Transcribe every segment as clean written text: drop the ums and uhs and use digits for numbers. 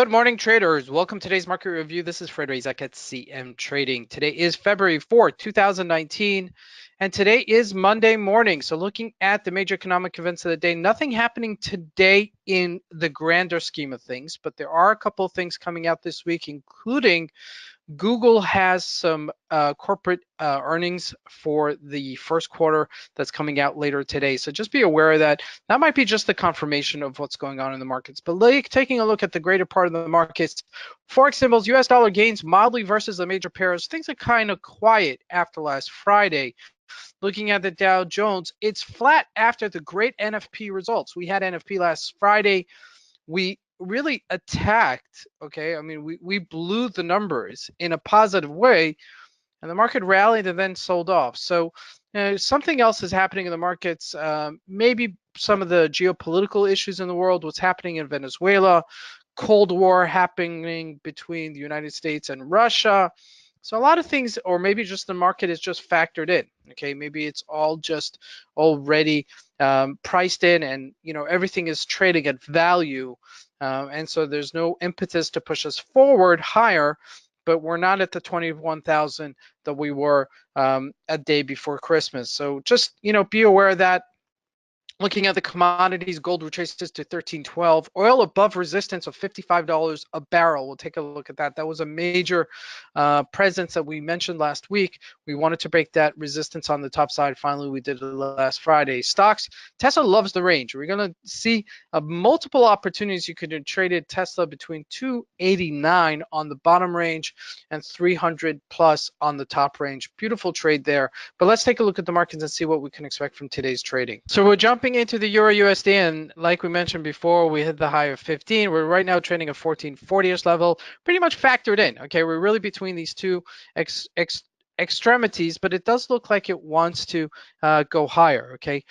Good morning, traders. Welcome to today's market review. This is Fred Razak at CM Trading. Today is February 4th, 2019, and today is Monday morning. So looking at the major economic events of the day, nothing happening today in the grander scheme of things, but there are a couple of things coming out this week, including Google has some corporate earnings for the first quarter that's coming out later today. So just be aware of that. That might be just the confirmation of what's going on in the markets. But taking a look at the greater part of the markets, Forex symbols, US dollar gains mildly versus the major pairs. Things are kind of quiet after last Friday. Looking at the Dow Jones, it's flat after the great NFP results. We had NFP last Friday. We really attacked, okay? I mean, we blew the numbers in a positive way, and the market rallied and then sold off. So something else is happening in the markets. Maybe some of the geopolitical issues in the world, what's happening in Venezuela, Cold War happening between the United States and Russia. So a lot of things, or maybe just the market is just factored in. Okay, maybe it's all just already priced in, and everything is trading at value, and so there's no impetus to push us forward higher. But we're not at the 21,000 that we were a day before Christmas. So just be aware of that. Looking at the commodities, gold retraces to 1312. Oil above resistance of $55 a barrel. We'll take a look at that. That was a major presence that we mentioned last week. We wanted to break that resistance on the top side. Finally, we did it last Friday. Stocks, Tesla loves the range. We're going to see multiple opportunities. You could trade it Tesla between 289 on the bottom range and 300 plus on the top range. Beautiful trade there. But let's take a look at the markets and see what we can expect from today's trading. So we're jumping into the Euro USD, and like we mentioned before, we hit the high of 15. We're right now trading at 1440ish level, pretty much factored in. Okay, we're really between these two extremities, but it does look like it wants to go higher. Okay,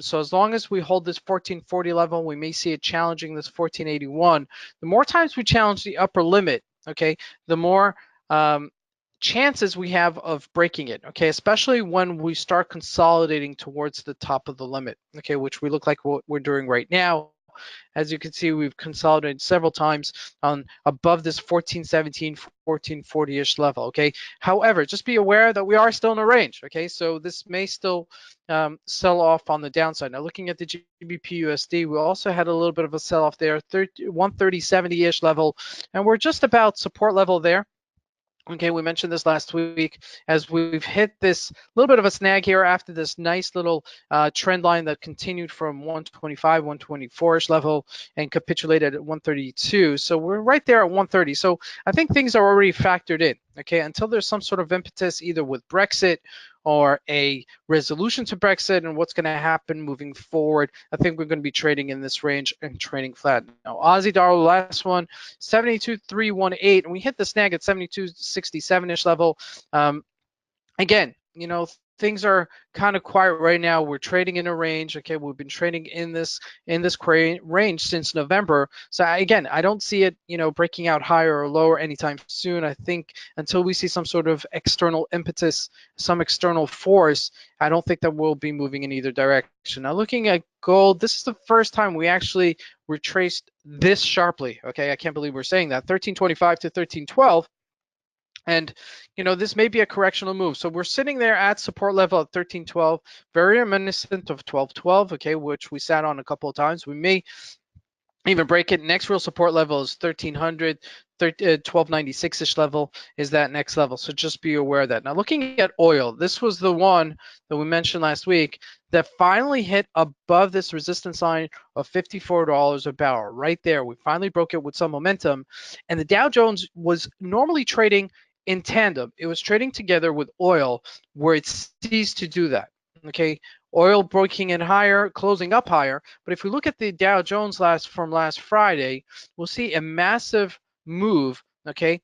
so as long as we hold this 1440 level, we may see it challenging this 1481. The more times we challenge the upper limit, okay, the more chances we have of breaking it, okay, especially when we start consolidating towards the top of the limit, okay, which we look like what we're doing right now. As you can see, we've consolidated several times on above this 1417, 1440-ish level, okay? However, just be aware that we are still in a range, okay? So this may still sell off on the downside. Now, looking at the GBP USD, we also had a little bit of a sell-off there, 130.70-ish level, and we're just about support level there. Okay, we mentioned this last week as we've hit this little bit of a snag here after this nice little trend line that continued from 125, 124-ish level and capitulated at 132. So we're right there at 130. So I think things are already factored in, okay, until there's some sort of impetus either with Brexit or a resolution to Brexit and what's going to happen moving forward. I think we're going to be trading in this range and trading flat. Now, Aussie dollar, last one, 72.318, and we hit the snag at 72.67-ish level. Again, things are kind of quiet right now. We're trading in a range. Okay, we've been trading in this range since November. So again, I don't see it, breaking out higher or lower anytime soon. I think until we see some sort of external impetus, some external force, I don't think that we'll be moving in either direction. Now, looking at gold, this is the first time we actually retraced this sharply. Okay, I can't believe we're saying that. 1325 to 1312. And this may be a correctional move. So we're sitting there at support level at 1312, very reminiscent of 1212, okay, which we sat on a couple of times. We may even break it. Next real support level is 1300, 1296-ish level is that next level. So just be aware of that. Now, looking at oil, this was the one that we mentioned last week that finally hit above this resistance line of $54 a barrel. Right there, we finally broke it with some momentum. And the Dow Jones was normally trading in tandem. It was trading together with oil where it ceased to do that. Okay, oil breaking in higher, closing up higher. But if we look at the Dow Jones from last Friday, we'll see a massive move, okay,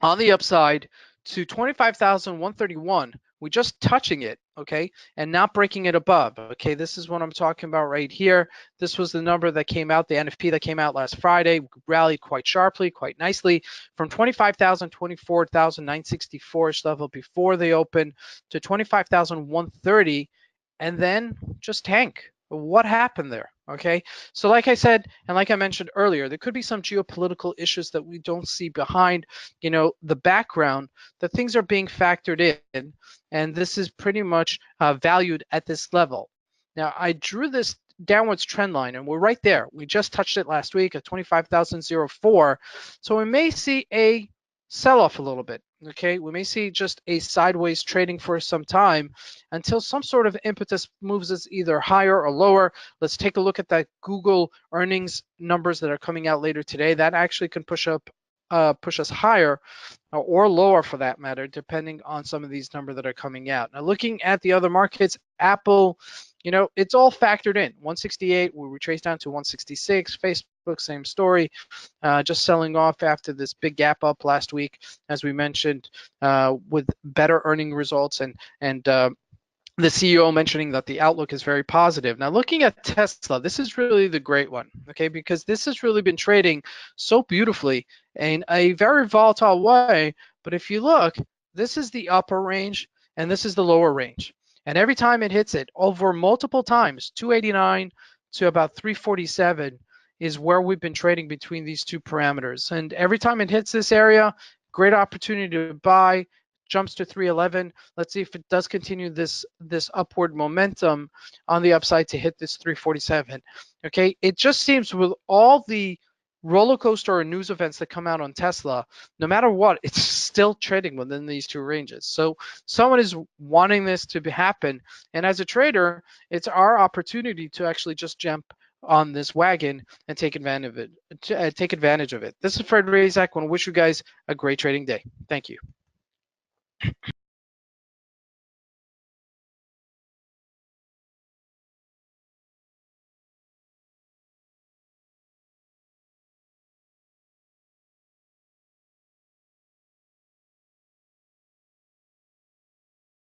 on the upside to 25,131. We're just touching it, okay, and not breaking it above. Okay, this is what I'm talking about right here. This was the number that came out, the NFP that came out last Friday, rallied quite sharply, quite nicely from 25,000, 24,964-ish level before they opened to 25,130, and then just tank. What happened there? Okay, so like I said, and like I mentioned earlier, there could be some geopolitical issues that we don't see behind, the background, that things are being factored in, and this is pretty much valued at this level. Now, I drew this downwards trend line, and we're right there. We just touched it last week at 25,004. So we may see a sell-off a little bit. Okay, we may see just a sideways trading for some time until some sort of impetus moves us either higher or lower. Let's take a look at that Google earnings numbers that are coming out later today. That actually can push us higher or lower for that matter, depending on some of these numbers that are coming out. Now, looking at the other markets, Apple, it's all factored in. 168, we retraced down to 166. Facebook, same story, just selling off after this big gap up last week, as we mentioned, with better earning results and the CEO mentioning that the outlook is very positive. Now, looking at Tesla, this is really the great one, okay, because this has really been trading so beautifully in a very volatile way. But if you look, this is the upper range and this is the lower range. And every time it hits it over multiple times, 289 to about 347 is where we've been trading between these two parameters. And every time it hits this area, great opportunity to buy, jumps to 311. Let's see if it does continue this upward momentum on the upside to hit this 347. Okay, it just seems with all the roller coaster or news events that come out on Tesla, no matter what, it's still trading within these two ranges. So someone is wanting this to happen, and as a trader, it's our opportunity to actually just jump on this wagon and take advantage of it. This is Fred Razak. I want to wish you guys a great trading day. Thank you.